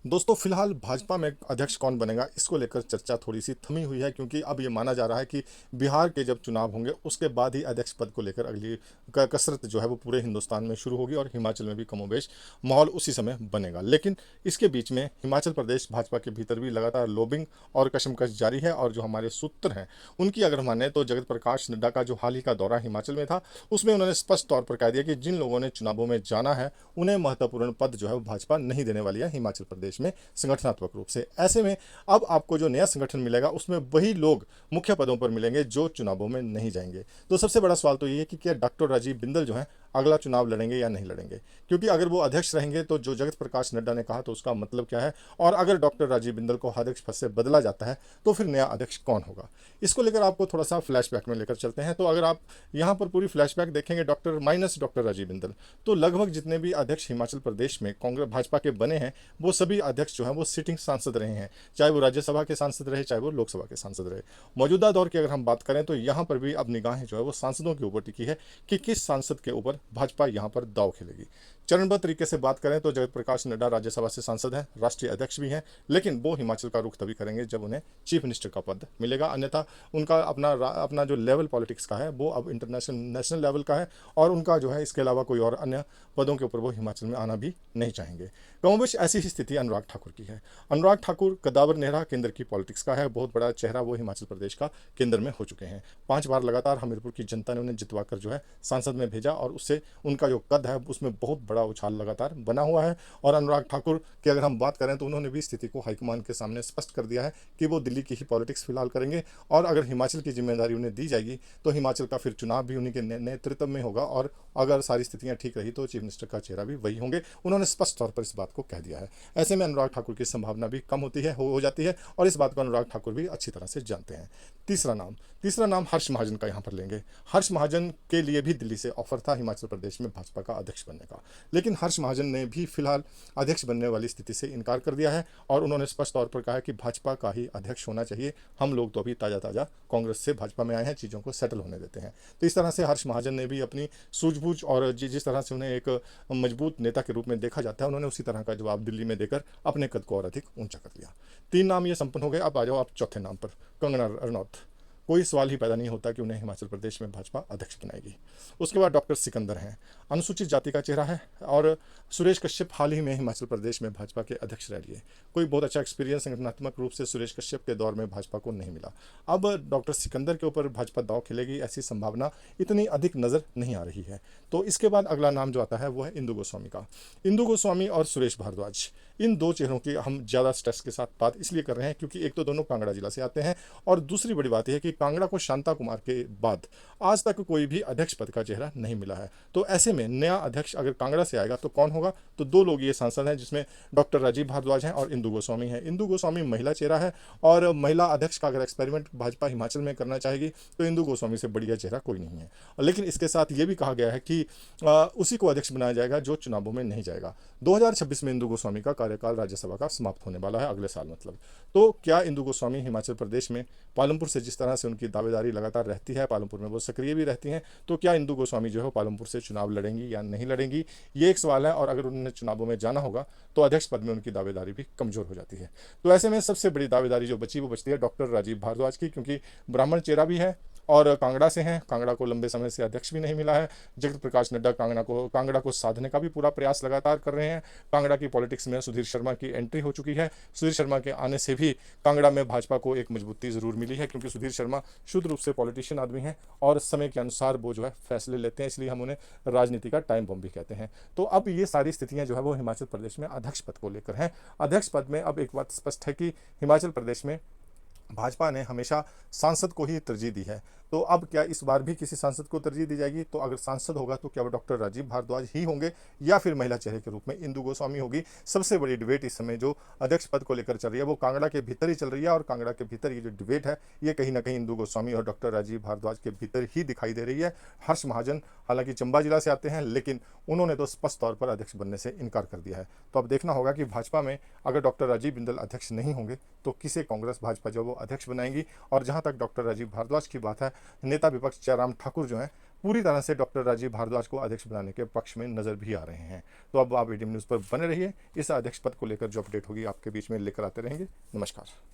दोस्तों फिलहाल भाजपा में अध्यक्ष कौन बनेगा इसको लेकर चर्चा थोड़ी सी थमी हुई है, क्योंकि अब ये माना जा रहा है कि बिहार के जब चुनाव होंगे उसके बाद ही अध्यक्ष पद को लेकर अगली कसरत जो है वो पूरे हिंदुस्तान में शुरू होगी और हिमाचल में भी कमोबेश माहौल उसी समय बनेगा। लेकिन इसके बीच में हिमाचल प्रदेश भाजपा के भीतर भी लगातार लोबिंग और कशमकश जारी है, और जो हमारे सूत्र हैं उनकी अगर माने तो जगत प्रकाश नड्डा का जो हाल ही का दौरा हिमाचल में था उसमें उन्होंने स्पष्ट तौर पर कह दिया कि जिन लोगों ने चुनावों में जाना है उन्हें महत्वपूर्ण पद जो है वो भाजपा नहीं देने वाली है हिमाचल प्रदेश में संगठनात्मक रूप से। ऐसे में अब आपको जो नया संगठन मिलेगा उसमें वही लोग मुख्य पदों पर मिलेंगे जो चुनावों में नहीं जाएंगे। तो सबसे बड़ा सवाल तो ये है कि क्या डॉक्टर राजीव बिंदल जो है अगला चुनाव लड़ेंगे या नहीं लड़ेंगे, क्योंकि अगर वो अध्यक्ष रहेंगे तो जो जगत प्रकाश नड्डा ने कहा तो उसका मतलब क्या है, और अगर डॉक्टर राजीव बिंदल को अध्यक्ष पद से बदला जाता है तो फिर नया अध्यक्ष कौन होगा। इसको लेकर आपको थोड़ा सा फ्लैशबैक में लेकर चलते हैं। तो अगर आप यहाँ पर पूरी फ्लैशबैक देखेंगे doctor minus doctor Rajeev Bindal, तो लगभग जितने भी अध्यक्ष हिमाचल प्रदेश में कांग्रेस भाजपा के बने हैं वो सभी अध्यक्ष जो हैं वो सिटिंग सांसद रहे हैं, चाहे वो राज्यसभा के सांसद रहे चाहे वो लोकसभा के सांसद रहे। मौजूदा दौर की अगर हम बात करें तो यहाँ पर भी अब निगाहें जो है वो सांसदों के ऊपर टिकी है कि किस सांसद के ऊपर भाजपा यहाँ पर दाव खेलेगी। चरणबद्ध तरीके से बात करें तो जगत प्रकाश नड्डा राज्यसभा से सांसद हैं, राष्ट्रीय अध्यक्ष भी हैं, लेकिन वो हिमाचल का रुख तभी करेंगे जब उन्हें चीफ मिनिस्टर का पद मिलेगा। अन्यथा उनका अपना जो लेवल पॉलिटिक्स का है वो अब इंटरनेशनल नेशनल लेवल का है, और उनका जो है इसके अलावा कोई और अन्य पदों के ऊपर वो हिमाचल में आना भी नहीं चाहेंगे। कमोबेश ऐसी ही स्थिति अनुराग ठाकुर की है। अनुराग ठाकुर कदावर नेहरा केंद्र की पॉलिटिक्स का है, बहुत बड़ा चेहरा वो हिमाचल प्रदेश का केंद्र में हो चुके हैं। 5 बार लगातार हमीरपुर की जनता ने उन्हें जितवाकर जो है सांसद में भेजा, और उससे उनका जो कद है उसमें बहुत बड़ा उछाल लगातार बना हुआ है। और अनुराग ठाकुर की अगर हम बात करें तो उन्होंने भी स्थिति को हाईकमान के सामने स्पष्ट कर दिया है कि वो दिल्ली की ही पॉलिटिक्स फिलहाल करेंगे, और अगर हिमाचल की जिम्मेदारी उन्हें दी जाएगी तो हिमाचल का फिर चुनाव भी उन्हीं के नेतृत्व में होगा, और अगर सारी स्थितियां ठीक रही तो चीफ मिनिस्टर का चेहरा भी वही होंगे। उन्होंने स्पष्ट तौर पर इस बात को कह दिया है। ऐसे में अनुराग ठाकुर की संभावना भी कम होती है हो जाती है, और इस बात को अनुराग ठाकुर भी अच्छी तरह से जानते हैं। तीसरा नाम हर्ष महाजन का यहाँ पर लेंगे। हर्ष महाजन के लिए भी दिल्ली से ऑफर था हिमाचल प्रदेश में भाजपा का अध्यक्ष बनने का, लेकिन हर्ष महाजन ने भी फिलहाल अध्यक्ष बनने वाली स्थिति से इनकार कर दिया है, और उन्होंने स्पष्ट तौर पर कहा है कि भाजपा का ही अध्यक्ष होना चाहिए। हम लोग तो अभी ताज़ा ताज़ा कांग्रेस से भाजपा में आए हैं, चीज़ों को सेटल होने देते हैं। तो इस तरह से हर्ष महाजन ने भी अपनी सूझबूझ और जिस तरह से उन्हें एक मजबूत नेता के रूप में देखा जाता है, उन्होंने उसी तरह का जवाब दिल्ली में देकर अपने कद को और अधिक ऊंचा कर लिया। 3 नाम ये संपन्न हो गए। अब आ जाओ आप चौथे नाम पर, कंगना रनौत। कोई सवाल ही पैदा नहीं होता कि उन्हें हिमाचल प्रदेश में भाजपा अध्यक्ष बनाएगी। उसके बाद डॉक्टर सिकंदर हैं, अनुसूचित जाति का चेहरा है, और सुरेश कश्यप हाल ही में हिमाचल प्रदेश में भाजपा के अध्यक्ष रह लिए। कोई बहुत अच्छा एक्सपीरियंस संगठनात्मक रूप से सुरेश कश्यप के दौर में भाजपा को नहीं मिला। अब डॉक्टर सिकंदर के ऊपर भाजपा दाव खेलेगी ऐसी संभावना इतनी अधिक नज़र नहीं आ रही है। तो इसके बाद अगला नाम जो आता है वो है इंदु गोस्वामी का। इंदु गोस्वामी और सुरेश भारद्वाज, इन दो चेहरों की हम ज़्यादा स्ट्रेस के साथ बात इसलिए कर रहे हैं क्योंकि एक तो दोनों कांगड़ा जिला से आते हैं, और दूसरी बड़ी बात यह है कि कांगड़ा को शांता कुमार के बाद आज तक कोई भी अध्यक्ष पद का चेहरा नहीं मिला है। तो ऐसे में नया अध्यक्ष अगर कांगड़ा से आएगा तो कौन होगा, तो 2 लोग ये सांसद हैं, जिसमें डॉक्टर राजीव भारद्वाज हैं और इंदु गोस्वामी हैं। इंदु गोस्वामी महिला चेहरा है, और महिला अध्यक्ष का अगर एक्सपेरिमेंट भाजपा हिमाचल में करना चाहेगी तो इंदु गोस्वामी से बढ़िया चेहरा कोई नहीं है। लेकिन इसके साथ ये भी कहा गया है कि उसी को अध्यक्ष बनाया जाएगा जो चुनावों में नहीं जाएगा। 2026 में इंदु गोस्वामी का कार्यकाल राज्यसभा का समाप्त होने वाला है, अगले साल मतलब। तो क्या इंदु गोस्वामी हिमाचल प्रदेश में पालमपुर से जिस तरह से उनकी दावेदारी लगातार रहती है, पालमपुर में वो सक्रिय भी रहती हैं, तो क्या इंदु गोस्वामी जो है पालमपुर से चुनाव लड़ेंगी या नहीं लड़ेंगी, ये एक सवाल है। और अगर उन्हें चुनावों में जाना होगा तो अध्यक्ष पद में उनकी दावेदारी भी कमजोर हो जाती है। तो ऐसे में सबसे बड़ी दावेदारी जो बची वो बचती है डॉक्टर राजीव भारद्वाज की, क्योंकि ब्राह्मण चेहरा भी है और कांगड़ा से हैं। कांगड़ा को लंबे समय से अध्यक्ष भी नहीं मिला है। जगत प्रकाश नड्डा कांगड़ा को साधने का भी पूरा प्रयास लगातार कर रहे हैं। कांगड़ा की पॉलिटिक्स में सुधीर शर्मा की एंट्री हो चुकी है। सुधीर शर्मा के आने से भी कांगड़ा में भाजपा को एक मजबूती जरूर मिली है, क्योंकि सुधीर शर्मा शुद्ध रूप से पॉलिटिशियन आदमी हैं और समय के अनुसार वो जो है फैसले लेते हैं, इसलिए हम उन्हें राजनीति का टाइम बम भी कहते हैं। तो अब ये सारी स्थितियां जो है वो हिमाचल प्रदेश में अध्यक्ष पद को लेकर हैं। अध्यक्ष पद में अब एक बात स्पष्ट है कि हिमाचल प्रदेश में भाजपा ने हमेशा सांसद को ही तरजीह दी है। तो अब क्या इस बार भी किसी सांसद को तरजीह दी जाएगी, तो अगर सांसद होगा तो क्या वो डॉक्टर राजीव भारद्वाज ही होंगे या फिर महिला चेहरे के रूप में इंदु गोस्वामी होगी। सबसे बड़ी डिबेट इस समय जो अध्यक्ष पद को लेकर चल रही है वो कांगड़ा के भीतर ही चल रही है, और कांगड़ा के भीतर ये जो डिबेट है ये कहीं ना कहीं इंदु गोस्वामी और डॉक्टर राजीव भारद्वाज के भीतर ही दिखाई दे रही है। हर्ष महाजन हालांकि चंबा जिला से आते हैं, लेकिन उन्होंने तो स्पष्ट तौर पर अध्यक्ष बनने से इनकार कर दिया है। तो अब देखना होगा कि भाजपा में अगर डॉक्टर राजीव बिंदल अध्यक्ष नहीं होंगे तो किसे कांग्रेस भाजपा जो वो अध्यक्ष बनाएंगी। और जहां तक डॉक्टर राजीव भारद्वाज की बात है, नेता विपक्ष जयराम ठाकुर जो हैं पूरी तरह से डॉक्टर राजीव भारद्वाज को अध्यक्ष बनाने के पक्ष में नजर भी आ रहे हैं। तो अब आप एडीएम न्यूज़ पर बने रहिए, इस अध्यक्ष पद को लेकर जो अपडेट होगी आपके बीच में लेकर आते रहेंगे। नमस्कार।